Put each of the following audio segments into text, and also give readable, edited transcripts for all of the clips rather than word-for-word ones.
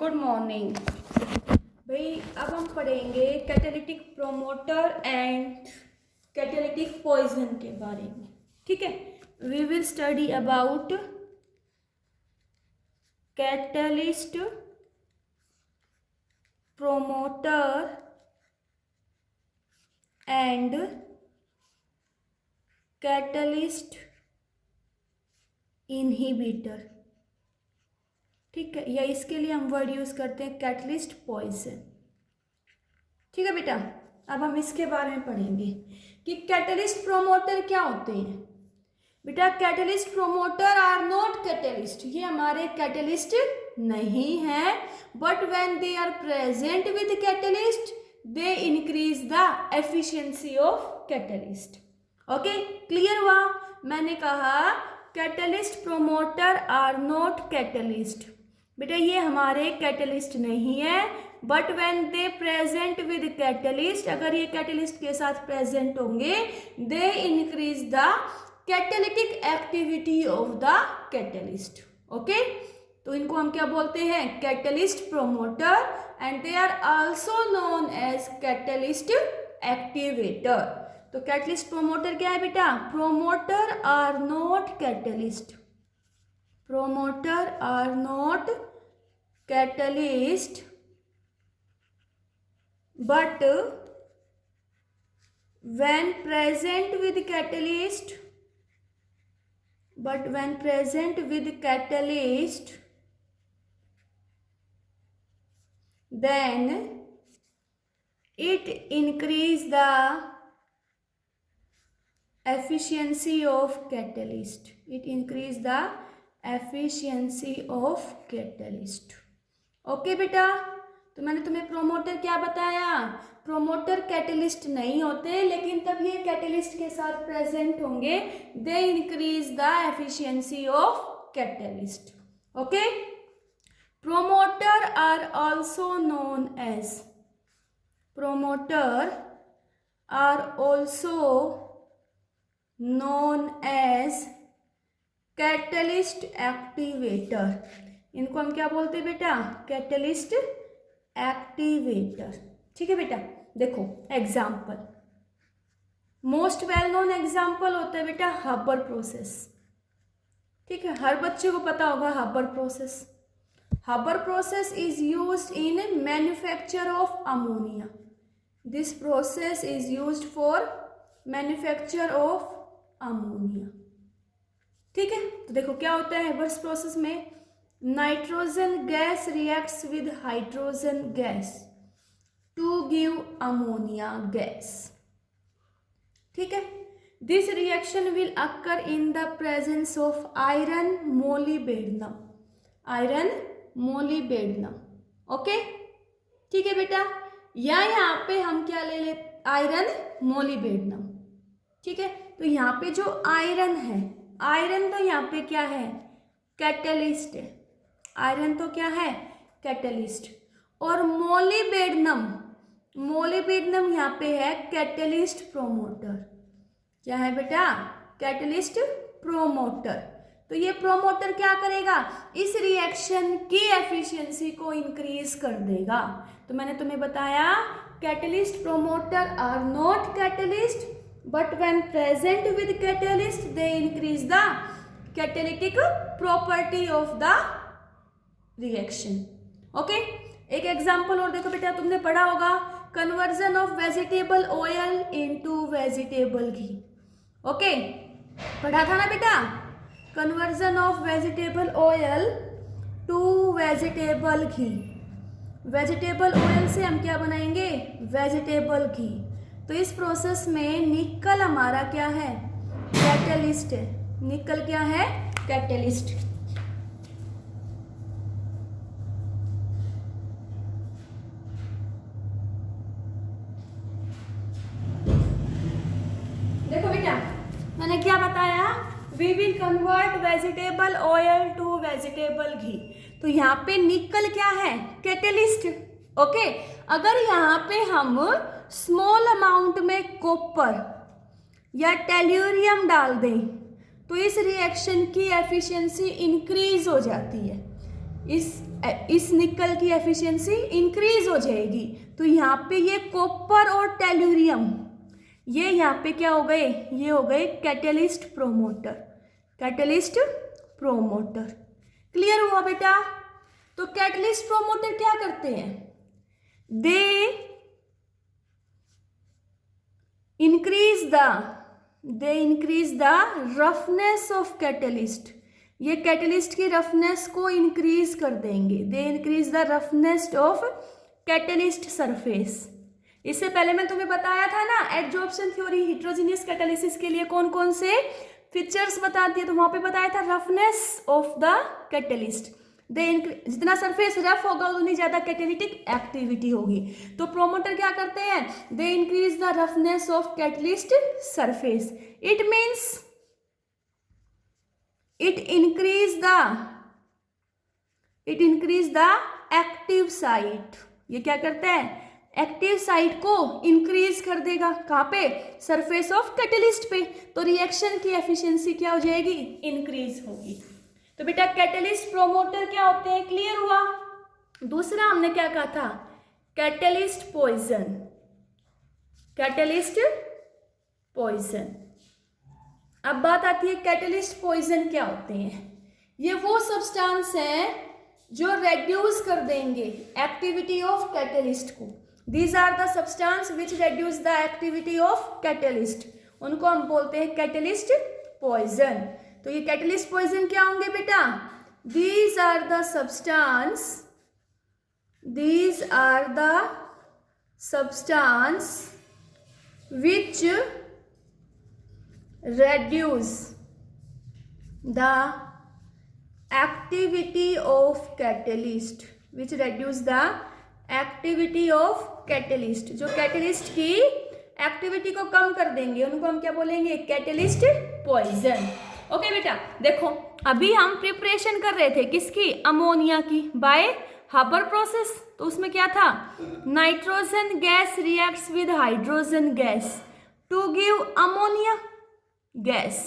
Good morning भाई। अब हम पढ़ेंगे catalytic promoter and catalytic poison के बारे में। ठीक है, we will study about catalyst, promoter and catalyst inhibitor. ठीक है, या इसके लिए हम वर्ड यूज करते हैं कैटलिस्ट पॉइजन। ठीक है बेटा, अब हम इसके बारे में पढ़ेंगे कि कैटलिस्ट प्रोमोटर क्या होते हैं। बेटा, catalyst promoter are not catalyst, ये हमारे कैटलिस्ट नहीं है, but when they are present with catalyst they increase the efficiency of catalyst. Okay, clear हुआ? मैंने कहा catalyst promoter are not catalyst. बेटा, ये हमारे कैटलिस्ट नहीं है, but when they present with catalyst, अगर ये कैटलिस्ट के साथ प्रेजेंट होंगे, they increase the catalytic activity of the catalyst. Okay, तो इनको हम क्या बोलते हैं? Catalyst promoter, and they are also known as catalyst activator. तो कैटलिस्ट प्रोमोटर क्या है बेटा? Promoter are not catalyst, promoter are not catalyst, but when present with catalyst, then it increase the efficiency of catalyst, okay बेटा, तो मैंने तुम्हें promoter क्या बताया? प्रोमोटर कैटलिस्ट नहीं होते, लेकिन तब ये कैटलिस्ट के साथ प्रेजेंट होंगे, they increase the efficiency of catalyst. Okay, promoter are also known as, catalyst activator. इनको हम क्या बोलते हैं बेटा? Catalyst activator. ठीक है बेटा, देखो example, most well known example होता है बेटा हबर प्रोसेस। ठीक है, हर बच्चे को पता होगा हबर प्रोसेस। हबर process is used in manufacture of ammonia. This process is used for manufacture of ammonia. ठीक है, तो देखो क्या होता है हबर प्रोसेस में? Nitrogen gas reacts with hydrogen gas to give ammonia gas. ठीक है, this reaction will occur in the presence of iron molybdenum. Okay, ठीक है बेटा, या यहाँ पे हम क्या ले ले? Iron molybdenum. ठीक है, तो यहाँ पे जो आयरन है, आयरन तो यहाँ पे क्या है? कैटलिस्ट है। आयरन तो क्या है? कैटलिस्ट। और मोलिबेडनम यहाँ पे है कैटलिस्ट प्रोमोटर। क्या है बेटा? Catalyst promoter. तो ये प्रोमोटर क्या करेगा? इस रिएक्शन की एफिशिएंसी को इंक्रीज कर देगा। तो मैंने तुम्हें बताया catalyst promoter are not catalyst, but when present with catalyst they increase the catalytic property of the reaction. Okay, एक एग्जांपल और देखो बेटा, तुमने पढ़ा होगा conversion of vegetable oil into vegetable ghee. Okay, पढ़ा था ना बेटा? Conversion of vegetable oil to vegetable ghee. Vegetable oil से हम क्या बनाएंगे? वेजिटेबल घी। तो इस प्रोसेस में निकल हमारा क्या है? कैटलिस्ट है। निकल क्या है? कैटलिस्ट। देखो बेटा, मैंने क्या बताया? We will convert vegetable oil to vegetable ghee. तो यहाँ पे निकल क्या है? कैटलिस्ट। ओके, अगर यहाँ पे हम स्मॉल अमाउंट में कॉपर या टेल्यूरियम डाल दें तो इस रिएक्शन की एफिशिएंसी इंक्रीज हो जाती है। इस निकल की एफिशिएंसी इंक्रीज हो जाएगी। तो यहाँ पे ये कॉपर और टेलुरियम, ये यहाँ पे क्या हो गए, ये हो गए catalyst promoter, catalyst promoter. Clear हुआ बेटा? तो कैटलिस्ट प्रोमोटर क्या करते हैं, दे increase the roughness of catalyst, ये कैटलिस्ट की रफनेस को इंक्रीज कर देंगे। दे increase the roughness of catalyst surface. इससे पहले मैं तुम्हें बताया था ना एडजॉर्प्शन थ्योरी हेटेरोजेनियस कैटालिसिस के लिए कौन कौन से फीचर्स बताती है, तो वहां पे बताया था रफनेस ऑफ द कैटलिस्ट। जितना सरफेस रफ होगा उतनी ज्यादा कैटेलिटिक एक्टिविटी होगी। तो प्रोमोटर क्या करते हैं, दे increase the roughness of catalyst surface. It means it increase the active site. ये क्या करता है, एक्टिव साइट को इंक्रीज कर देगा। कहाँ पे, सरफेस ऑफ कैटलिस्ट पे। तो रिएक्शन की एफिशिएंसी क्या हो जाएगी, इंक्रीज होगी। तो बेटा कैटलिस्ट प्रोमोटर क्या होते हैं, क्लियर हुआ। दूसरा हमने क्या कहा था, कैटलिस्ट पॉइजन, कैटलिस्ट पॉइजन। अब बात आती है कैटलिस्ट पॉइजन क्या होते हैं। ये वो सब्सटेंस हैं जो रेड्यूस कर देंगे एक्टिविटी ऑफ कैटलिस्ट को। These are the substance which reduce the activity of catalyst, उनको हम बोलते हैं कैटलिस्ट पॉइजन। तो ये कैटलिस्ट पॉइजन क्या होंगे बेटा, these are the substance which reduce the activity of catalyst, which reduce the activity of catalyst, जो कैटलिस्ट की एक्टिविटी को कम कर देंगे, उनको हम क्या बोलेंगे, कैटलिस्ट पॉइजन। ओके बेटा देखो, अभी हम प्रिपरेशन कर रहे थे किसकी, अमोनिया की, बाय हाबर प्रोसेस। तो उसमें क्या था, nitrogen gas reacts with hydrogen gas to give ammonia gas.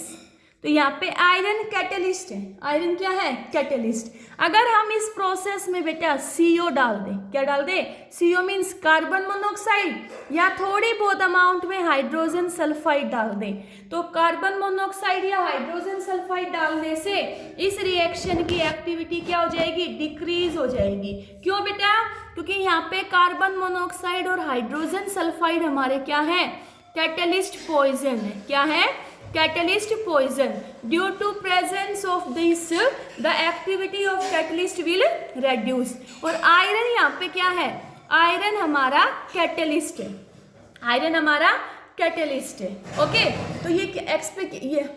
तो यहाँ पे आयरन कैटलिस्ट है, आयरन क्या है, कैटलिस्ट। अगर हम इस प्रोसेस में बेटा CO डाल दें, क्या डाल दें, CO मीन्स कार्बन मोनोऑक्साइड, या थोड़ी बहुत अमाउंट में हाइड्रोजन सल्फाइड डाल दें, तो कार्बन मोनोऑक्साइड या हाइड्रोजन सल्फाइड डालने से इस रिएक्शन की एक्टिविटी क्या हो जाएगी, डिक्रीज हो जाएगी। क्यों बेटा, क्योंकि यहाँ पे कार्बन मोनोऑक्साइड और हाइड्रोजन सल्फाइड हमारे क्या है, कैटलिस्ट पॉइजन है। क्या है, catalyst poison. Due to presence of this the activity of catalyst will reduce. और आयरन यहाँ पे क्या है, आयरन हमारा कैटलिस्ट है, आयरन हमारा कैटलिस्ट है। ओके, तो ये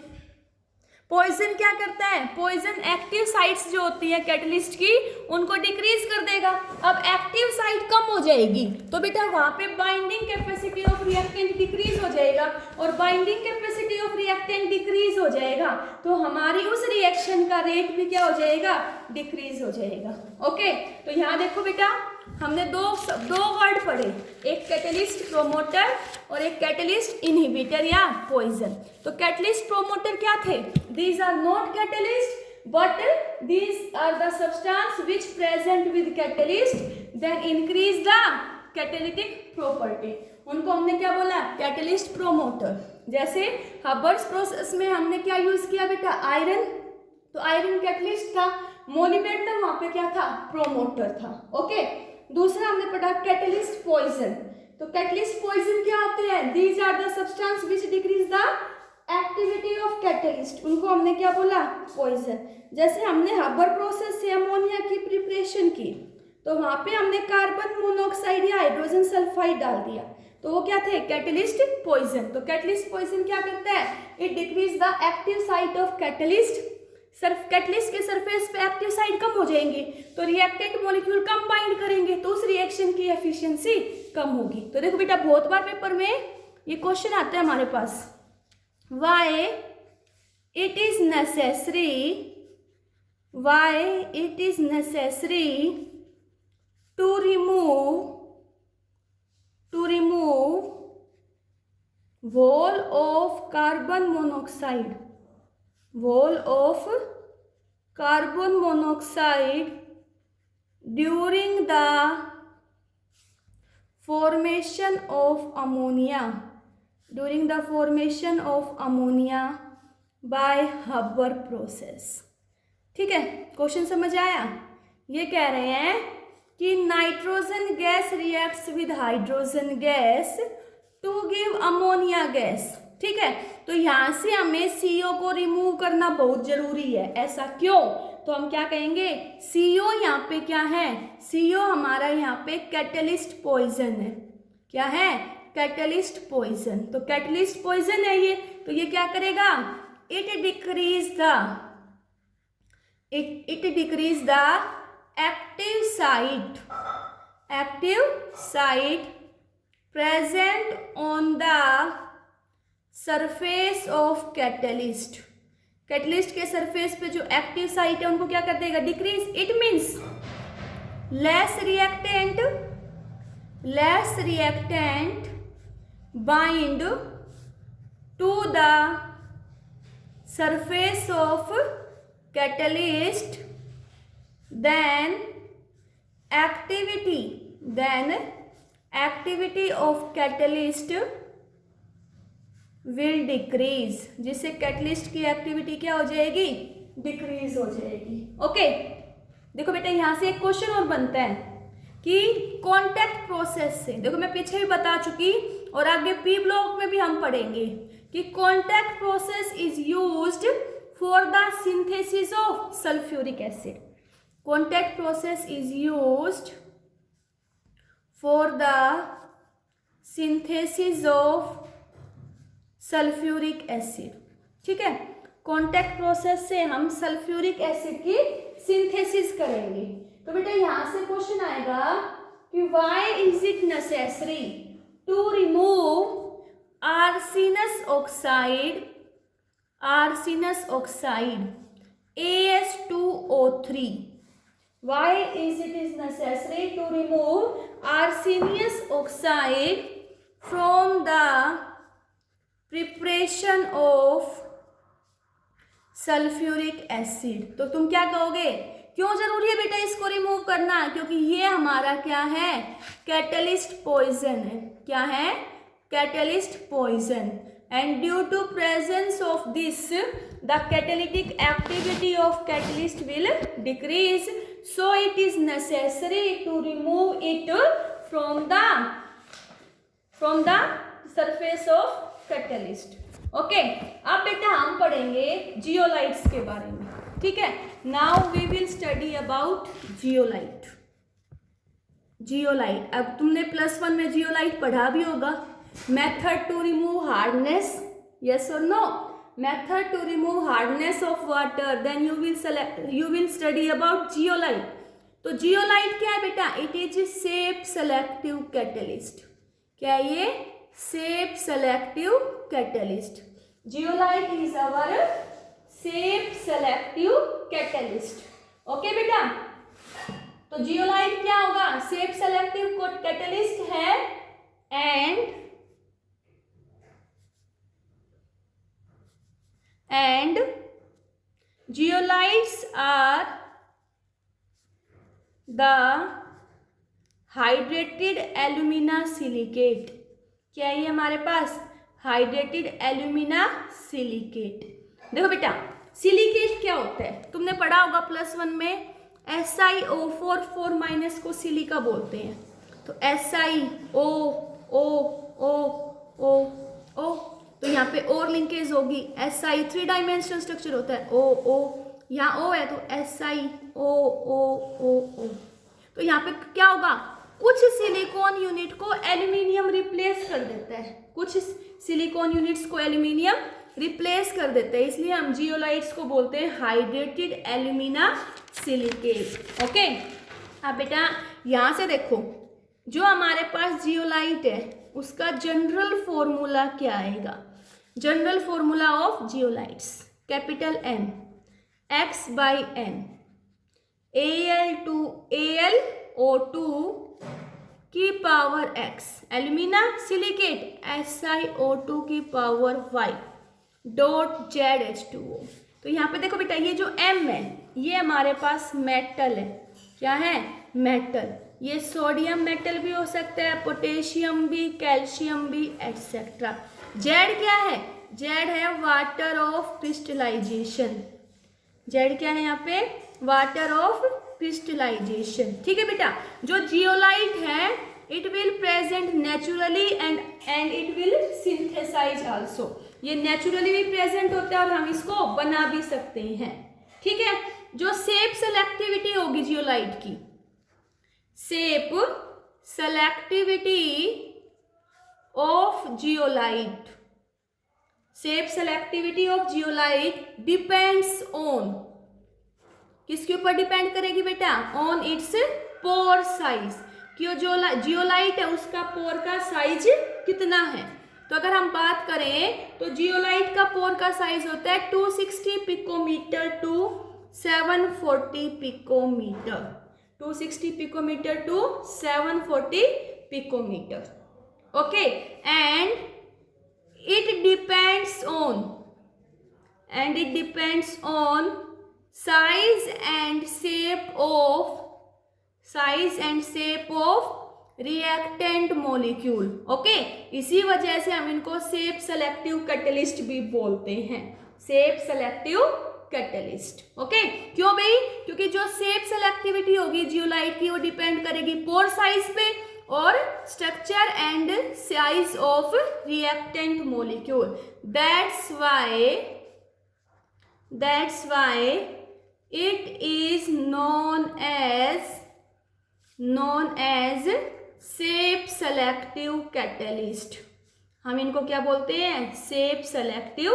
पॉइजन क्या करता है, पॉइजन एक्टिव साइट्स जो होती है कैटलिस्ट की उनको डिक्रीज कर देगा। अब एक्टिव साइट कम हो जाएगी तो बेटा वहां पे binding capacity of reactant decrease हो जाएगा, और binding capacity of reactant decrease हो जाएगा तो हमारी उस रिएक्शन का रेट भी क्या हो जाएगा, डिक्रीज हो जाएगा। ओके, तो यहाँ देखो बेटा हमने दो वर्ड पढ़े, एक कैटलिस्ट प्रोमोटर और एक कैटलिस्ट इनहिबिटर या पॉइजन। तो कैटलिस्ट प्रोमोटर क्या थे, these are not catalyst but these are the substance which present with catalyst then increase the catalytic property. उनको हमने क्या बोला, कैटलिस्ट प्रोमोटर। जैसे हबर्स प्रोसेस में हमने क्या यूज किया बेटा, आयरन, तो आयरन कैटलिस्ट था, मोलिब्डेनम वहां पे क्या था, प्रोमोटर था। ओके, दूसरा हमने पढ़ा कैटलिस्ट पॉइजन। तो कैटलिस्ट पॉइजन क्या होते हैं, these are the substance which decrease the activity of catalyst, उनको हमने क्या बोला, पॉइजन। जैसे हमने हबर प्रोसेस से अमोनिया की प्रिपरेशन की तो वहां पे हमने कार्बन मोनोऑक्साइड या हाइड्रोजन सल्फाइड डाल दिया, तो वो क्या थे, कैटलिस्ट पॉइजन। तो कैटलिस्ट पॉइजन क्या करता है, it decrease the active site of catalyst. Catalyst के सरफेस पे एक्टिव साइड कम हो जाएंगे तो रिएक्टेंट मॉलिक्यूल कम बाइंड करेंगे तो उस रिएक्शन की एफिशिएंसी कम होगी। तो देखो बेटा बहुत बार पेपर में ये क्वेश्चन आता है हमारे पास, why it is necessary to remove wall of carbon monoxide during the formation of ammonia by Haber process। ठीक है, क्वेश्चन समझ आया? ये कह रहे हैं कि nitrogen gas reacts with hydrogen gas to give ammonia gas. ठीक है, तो यहाँ से हमें CO को रिमूव करना बहुत जरूरी है। ऐसा क्यों? तो हम क्या कहेंगे, CO यहाँ पे क्या है, CO हमारा यहाँ पे कैटलिस्ट पॉइजन है। क्या है? Catalyst poison. तो कैटलिस्ट पॉइजन है ये, तो ये क्या करेगा, it decrease the active site present on the surface of catalyst. Catalyst के सरफेस पे जो एक्टिव साइट है उनको क्या कर देगा, decrease. It means less reactant bind to the surface of catalyst then activity of catalyst will decrease, जिससे catalyst की एक्टिविटी क्या हो जाएगी, डिक्रीज हो जाएगी। ओके, देखो बेटा यहाँ से एक क्वेश्चन और बनता है कि कॉन्टैक्ट प्रोसेस से, देखो मैं पीछे भी बता चुकी और आगे पी ब्लॉक में भी हम पढ़ेंगे कि contact process is used for the synthesis of sulphuric acid. Contact process is used for the synthesis of sulfuric acid। ठीक है, कॉन्टैक्ट प्रोसेस से हम सल्फ्यूरिक एसिड की सिंथेसिस करेंगे। तो बेटा यहाँ से क्वेश्चन आएगा कि why is it necessary to remove arsenous oxide AS2O3। Why is it necessary to remove arsenious oxide from the preparation of sulfuric acid? तो तुम क्या कहोगे, क्यों जरूरी है बेटा इसको रिमूव करना? क्योंकि ये हमारा क्या है, कैटलिस्ट पॉइजन है। क्या है? Catalyst poison. And due to presence of this, the catalytic activity of catalyst will decrease. So it is necessary to remove it from the surface of catalyst। Okay, अब बेटा हम पढ़ेंगे जियोलाइट्स के बारे में। ठीक है, now we will study about zeolite. अब तुमने +1 में जियोलाइट पढ़ा भी होगा। Method to remove hardness, yes or no? Method to remove hardness of water, then you will study about zeolite। तो zeolite क्या है बेटा? It is a shape selective catalyst। क्या है ये? Shape selective catalyst। Zeolite is our shape selective catalyst। Okay बेटा, तो zeolite क्या होगा? Shape selective catalyst है and zeolites are the hydrated alumina silicate। क्या है ये हमारे पास? Hydrated alumina silicate. देखो बेटा, सिलिकेट क्या होता है? तुमने पढ़ा होगा +1 में SiO4 4- को सिलिका बोलते हैं। तो SiO O तो यहाँ पे और लिंकेज होगी। Si 3 डायमेंशनल स्ट्रक्चर होता है। O यहाँ O है तो SiO। तो यहाँ पे क्या होगा, कुछ सिलिकॉन यूनिट को एल्यूमिनियम रिप्लेस कर देता है, कुछ सिलिकॉन यूनिट्स को एल्यूमिनियम रिप्लेस कर देता है, इसलिए हम जियोलाइट्स को बोलते हैं हाइड्रेटेड एल्यूमिना सिलिकेट। ओके, अब बेटा यहाँ से देखो, जो हमारे पास जियोलाइट है उसका जनरल फॉर्मूला क्या आएगा? General formula of zeolites, capital M X/N AlO2 की power X, alumina silicate SiO2 की पावर Y डॉट ZH2O। तो यहाँ पे देखो बेटा, ये जो M है ये हमारे पास मेटल है। क्या है? मेटल। ये सोडियम मेटल भी हो सकता है, पोटेशियम भी, कैल्शियम भी, एटसेट्रा। जेड क्या है? जेड है वाटर ऑफ क्रिस्टलाइजेशन। जेड क्या है यहाँ पे? Water of crystallisation. ठीक है बेटा। जो जियोलाइट है it will present naturally and it will synthesise also. ये नेचुरली भी प्रेजेंट होता है और हम इसको बना भी सकते हैं। ठीक है। जो शेप सेलेक्टिविटी होगी जियोलाइट की, shape selectivity of zeolite, shape selectivity of zeolite depends on, किसके ऊपर डिपेंड करेगी बेटा? On it's pore size. कि जो जियोलाइट है उसका पोर का साइज कितना है। तो अगर हम बात करें तो जियोलाइट का पोर का साइज होता है 260 picometre to 740 picometre, 260 picometre to 740 picometre. Okay. And it depends on size and shape of reactant molecule। Okay. इसी वजह से हम इनको शेप सेलेक्टिव कैटलिस्ट भी बोलते हैं, शेप सेलेक्टिव कैटलिस्ट। ओके। क्यों भाई? क्योंकि जो शेप सेलेक्टिविटी होगी जियोलाइट की वो डिपेंड करेगी पोर साइज पे और structure and size of reactant molecule. That's why it is known as shape selective catalyst. हम इनको क्या बोलते हैं? Shape selective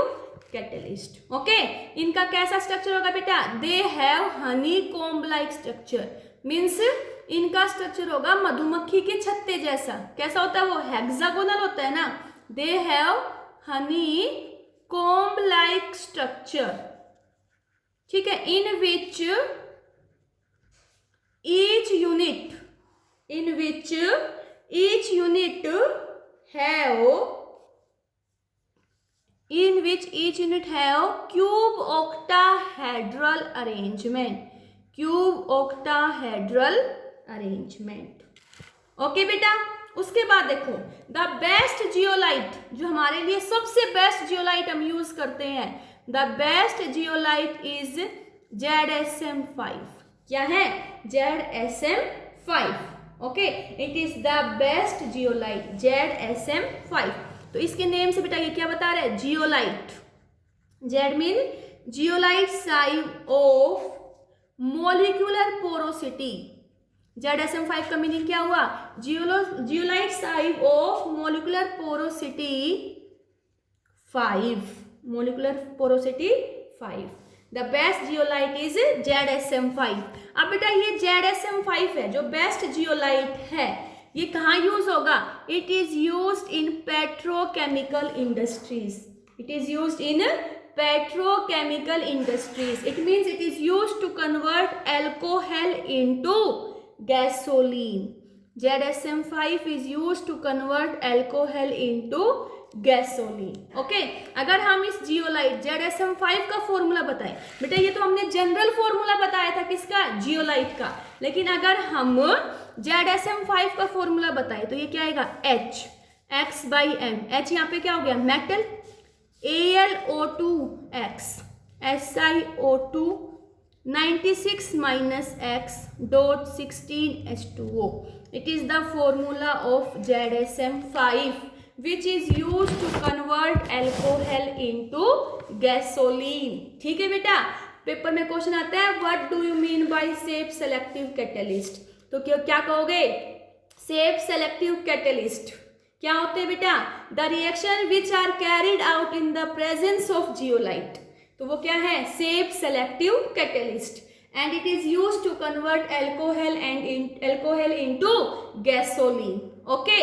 catalyst. ओके। इनका कैसा स्ट्रक्चर होगा बेटा? They have honeycomb like structure. Means इनका स्ट्रक्चर होगा मधुमक्खी के छत्ते जैसा। कैसा होता है वो? हेक्सागोनल होता है ना। दे have honeycomb like structure. ठीक है। इन विच each unit have cube octahedral arrangement। Okay बेटा। उसके बाद देखो द बेस्ट जियोलाइट, जो हमारे लिए सबसे बेस्ट जियोलाइट हम यूज करते हैं, the best zeolite is ZSM5। क्या है? ZSM5। Okay. It is the best zeolite ZSM5। तो इसके नेम से बेटा ये क्या बता रहा है? Zeolite. Z mean zeolite size of molecular porosity. ZSM5 का मीनिंग क्या हुआ? Zeolite size of molecular porosity 5, molecular porosity 5। The best zeolite is ZSM5। अब बेटा ये ZSM5 है जो बेस्ट जियोलाइट है, ये कहाँ यूज होगा? It is used in petrochemical industries. It is used in petrochemical industries. It means it is used to convert alcohol into gasoline। ZSM5 is used to convert alcohol into gasoline। Okay. अगर हम इस zeolite ZSM5 का formula बताएं, बेटा ये तो हमने general formula बताया था किसका? जियोलाइट का। लेकिन अगर हम ZSM5 का फॉर्मूला बताएं तो ये क्या आएगा? H, X/M। H यहाँ पे क्या हो गया? Metal. AlO2X, SiO2 96 minus X dot 16 H2O। It is the formula of ZSM5 which is used to convert alcohol into gasoline। ठीक है बेटा। पेपर में क्वेश्चन आता है what do you mean by shape selective catalyst. तो क्या कहोगे? Shape selective catalyst क्या होते हैं बेटा? The reaction which are carried out in the presence of zeolite. तो वो क्या है? Shape selective catalyst. And it is used to convert alcohol into gasoline. Okay.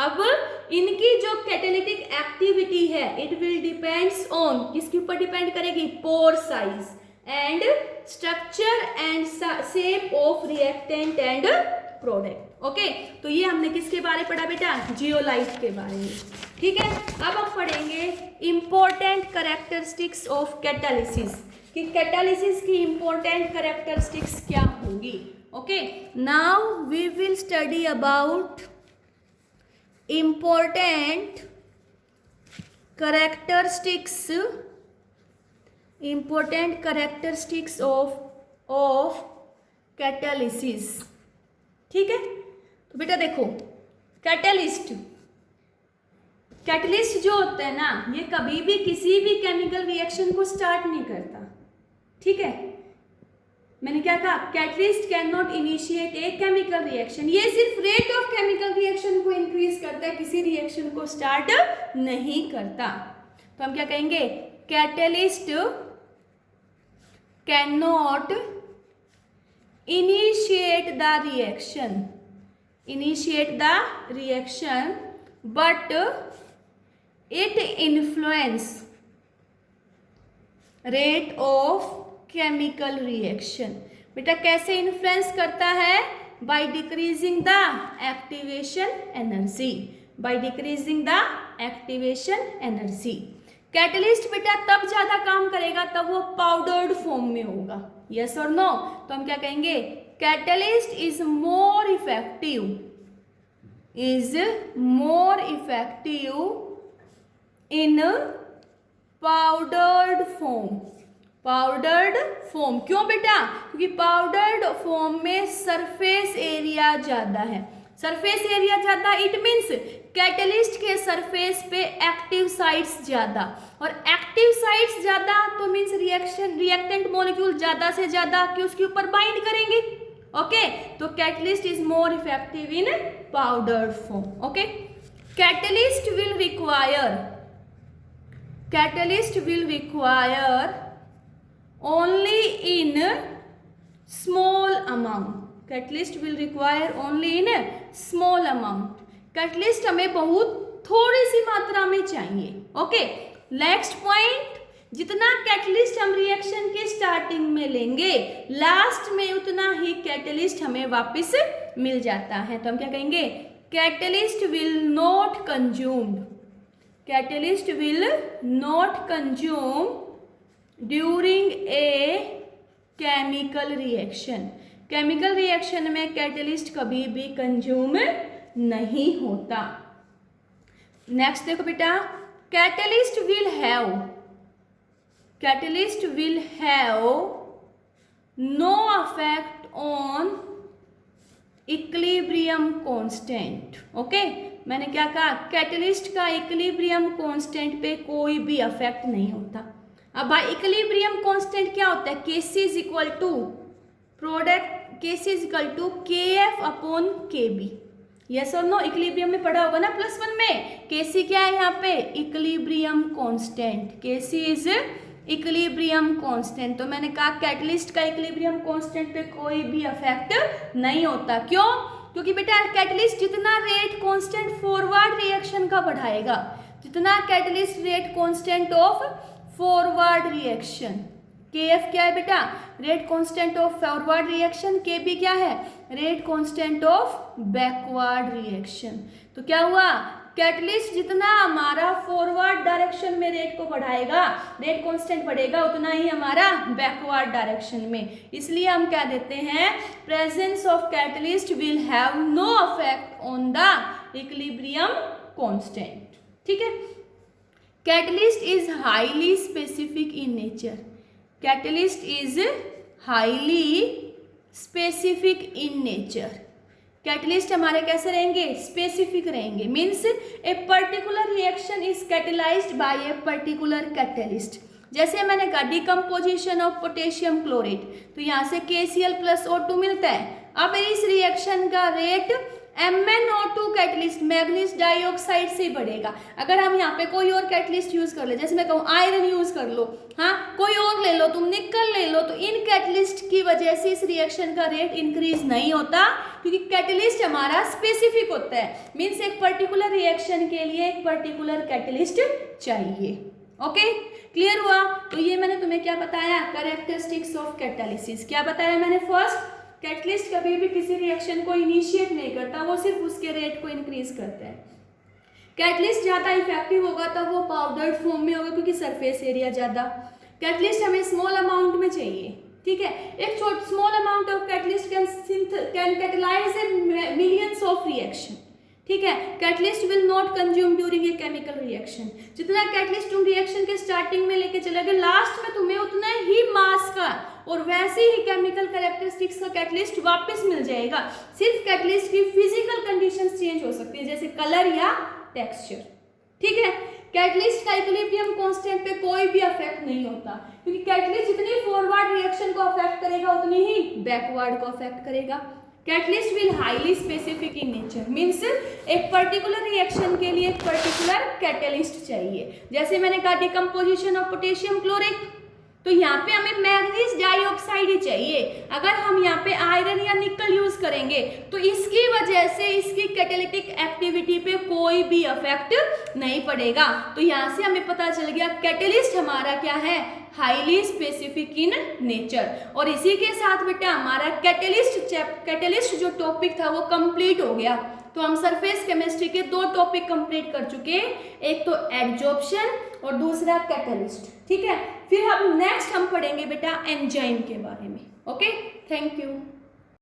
अब इनकी जो कैटालिटिक एक्टिविटी है इट विल डिपेंड्स ऑन, किसके ऊपर डिपेंड करेगी? Pore size and structure and shape of reactant and product. Okay. तो ये हमने किसके बारे में पढ़ा बेटा? जियोलाइट के बारे में। ठीक है। अब हम पढ़ेंगे इंपॉर्टेंट कैरेक्टरिस्टिक्स ऑफ कैटालिसिस, कि कैटालिसिस की इंपॉर्टेंट कैरेक्टरिस्टिक्स क्या होंगी। Okay, now we will study about important characteristics of catalysis। ठीक है, तो बेटा देखो, कैटलिस्ट जो होता है ना, ये कभी भी किसी भी केमिकल रिएक्शन को स्टार्ट नहीं करता। ठीक है, मैंने क्या कहा, catalyst can not initiate A chemical reaction. ये सिर्फ रेट ऑफ केमिकल रिएक्शन को इंक्रीज करता है, किसी रिएक्शन को स्टार्ट नहीं करता। तो हम क्या कहेंगे, catalyst can not initiate the reaction but it influence rate of chemical reaction. बेटा कैसे इन्फ्लुएंस करता है, by decreasing the activation energy. Catalyst बेटा तब ज्यादा काम करेगा तब वो पाउडर्ड फॉर्म में होगा, यस और नो। तो हम क्या कहेंगे, catalyst is more effective in powdered form. क्यों बेटा, क्योंकि पाउडर्ड फॉर्म में सरफेस एरिया ज्यादा है। सरफेस एरिया ज्यादा इट मीन्स कैटलिस्ट के सरफेस पे एक्टिव साइट्स ज्यादा, और एक्टिव साइट्स ज्यादा तो मीन्स रिएक्टेंट मॉलिक्यूल ज्यादा से ज्यादा कि उसके ऊपर बाइंड करेंगे। ओके, तो catalyst is more effective in powdered form. Okay, catalyst will require only in small amount। Catalyst will require only in small amount. Catalyst हमें बहुत थोड़ी सी मात्रा में चाहिए। ओके, नेक्स्ट पॉइंट, जितना कैटलिस्ट हम रिएक्शन के स्टार्टिंग में लेंगे, लास्ट में उतना ही कैटलिस्ट हमें वापस मिल जाता है। तो हम क्या कहेंगे, catalyst will not consume during a chemical reaction में कैटलिस्ट कभी भी कंज्यूम नहीं होता। नेक्स्ट देखो बेटा, catalyst will have no effect on equilibrium constant. Okay, मैंने क्या कहा, कैटलिस्ट का इक्विलिब्रियम कांस्टेंट पे कोई भी अफेक्ट नहीं होता। अब भाई इक्विलिब्रियम कांस्टेंट क्या होता है, Kc is equal to KF upon KB। Yes और नो, इक्विलिब्रियम में पढ़ा होगा ना +1 में। Kc क्या है यहाँ पे, equilibrium constant. Kc is equilibrium constant. तो मैंने कहा कैटलिस्ट का इक्विलिब्रियम कांस्टेंट पे कोई भी अफेक्ट नहीं होता। क्यों, क्योंकि बेटा कैटलिस्ट जितना रेट कांस्टेंट फॉरवर्ड रिएक्शन का बढ़ाएगा, जितना catalyst rate constant of forward reaction, KF क्या है बेटा, rate constant of forward reaction, KB क्या है, rate constant of backward reaction. तो क्या हुआ, कैटलिस्ट जितना हमारा फॉरवर्ड डायरेक्शन में रेट को बढ़ाएगा, रेट कांस्टेंट बढ़ेगा, उतना ही हमारा बैकवर्ड डायरेक्शन में। इसलिए हम क्या देते हैं, presence of catalyst will have no effect on the equilibrium constant. ठीक है, catalyst is highly specific in nature. Catalyst is highly specific in nature. Catalyst हमारे कैसे रहेंगे, स्पेसिफिक रहेंगे। Means a particular reaction is catalysed by a particular catalyst. जैसे मैंने कहा decomposition of potassium chlorate, तो यहाँ से KCl+O2 मिलता है। अब इस रिएक्शन का rate MnO2 catalyst manganese dioxide से बढ़ेगा। अगर हम यहाँ पे कोई और कैटलिस्ट यूज कर ले, जैसे मैं कहूँ आयरन यूज कर लो, हाँ कोई और ले लो, तुम निकल ले लो, तो इन कैटलिस्ट की वजह से इस रिएक्शन का रेट इंक्रीज नहीं होता, क्योंकि कैटलिस्ट हमारा स्पेसिफिक होता है। मीन्स एक पर्टिकुलर रिएक्शन के लिए एक पर्टिकुलर कैटलिस्ट चाहिए। ओके, क्लियर हुआ। तो ये मैंने तुम्हें क्या बताया, कैरेक्टरिस्टिक्स ऑफ कैटालिसिस। क्या बताया मैंने, फर्स्ट कैटलिस्ट कभी भी किसी रिएक्शन को इनिशिएट नहीं करता, वो सिर्फ उसके रेट को इंक्रीज करता है। कैटलिस्ट ज़्यादा इफेक्टिव होगा तब वो पाउडर्ड फॉर्म में होगा, क्योंकि सरफेस एरिया ज़्यादा। कैटलिस्ट हमें स्मॉल अमाउंट में चाहिए, ठीक है। एक small amount of catalyst can catalyse A millions of reaction, ठीक है। Catalyst will not consume during a chemical reaction, जितना कैटलिस्ट तुम रिएक्शन के स्टार्टिंग में लेके चलोगे लास्ट में तुम्हें उतना ही मास का और वैसे ही केमिकल कैरेक्टरिस्टिक्स का कैटलिस्ट वापस मिल जाएगा। सिर्फ कैटलिस्ट की फिजिकल कंडीशंस चेंज हो सकती है, जैसे कलर या टेक्सचर, ठीक है। कैटलिस्ट का इक्विलिब्रियम कांस्टेंट पे कोई भी अफेक्ट नहीं होता, क्योंकि कैटलिस्ट जितनी फॉरवर्ड रिएक्शन को अफेक्ट करेगा उतनी ही बैकवर्ड को अफेक्ट करेगा। Catalyst will highly specific in nature, means एक पर्टिकुलर रिएक्शन के लिए एक पर्टिकुलर कैटलिस्ट चाहिए। जैसे मैंने कहा डिकम्पोजिशन ऑफ पोटेशियम क्लोराइड, तो यहाँ पे हमें मैग्नीज डाइऑक्साइड ही चाहिए। अगर हम यहाँ पे आयरन या निकल यूज करेंगे तो इसकी वजह से इसकी कैटालिटिक एक्टिविटी पे कोई भी इफेक्ट नहीं पड़ेगा। तो यहाँ से हमें पता चल गया कैटलिस्ट हमारा क्या है, हाईली स्पेसिफिक इन नेचर। और इसी के साथ बेटा हमारा कैटलिस्ट जो टॉपिक था वो कंप्लीट हो गया। तो हम सरफेस केमिस्ट्री के 2 टॉपिक कंप्लीट कर चुके हैं, एक तो एडजॉर्प्शन और दूसरा कैटलिस्ट, ठीक है। फिर हम नेक्स्ट हम पढ़ेंगे बेटा एंजाइम के बारे में। Okay, thank you.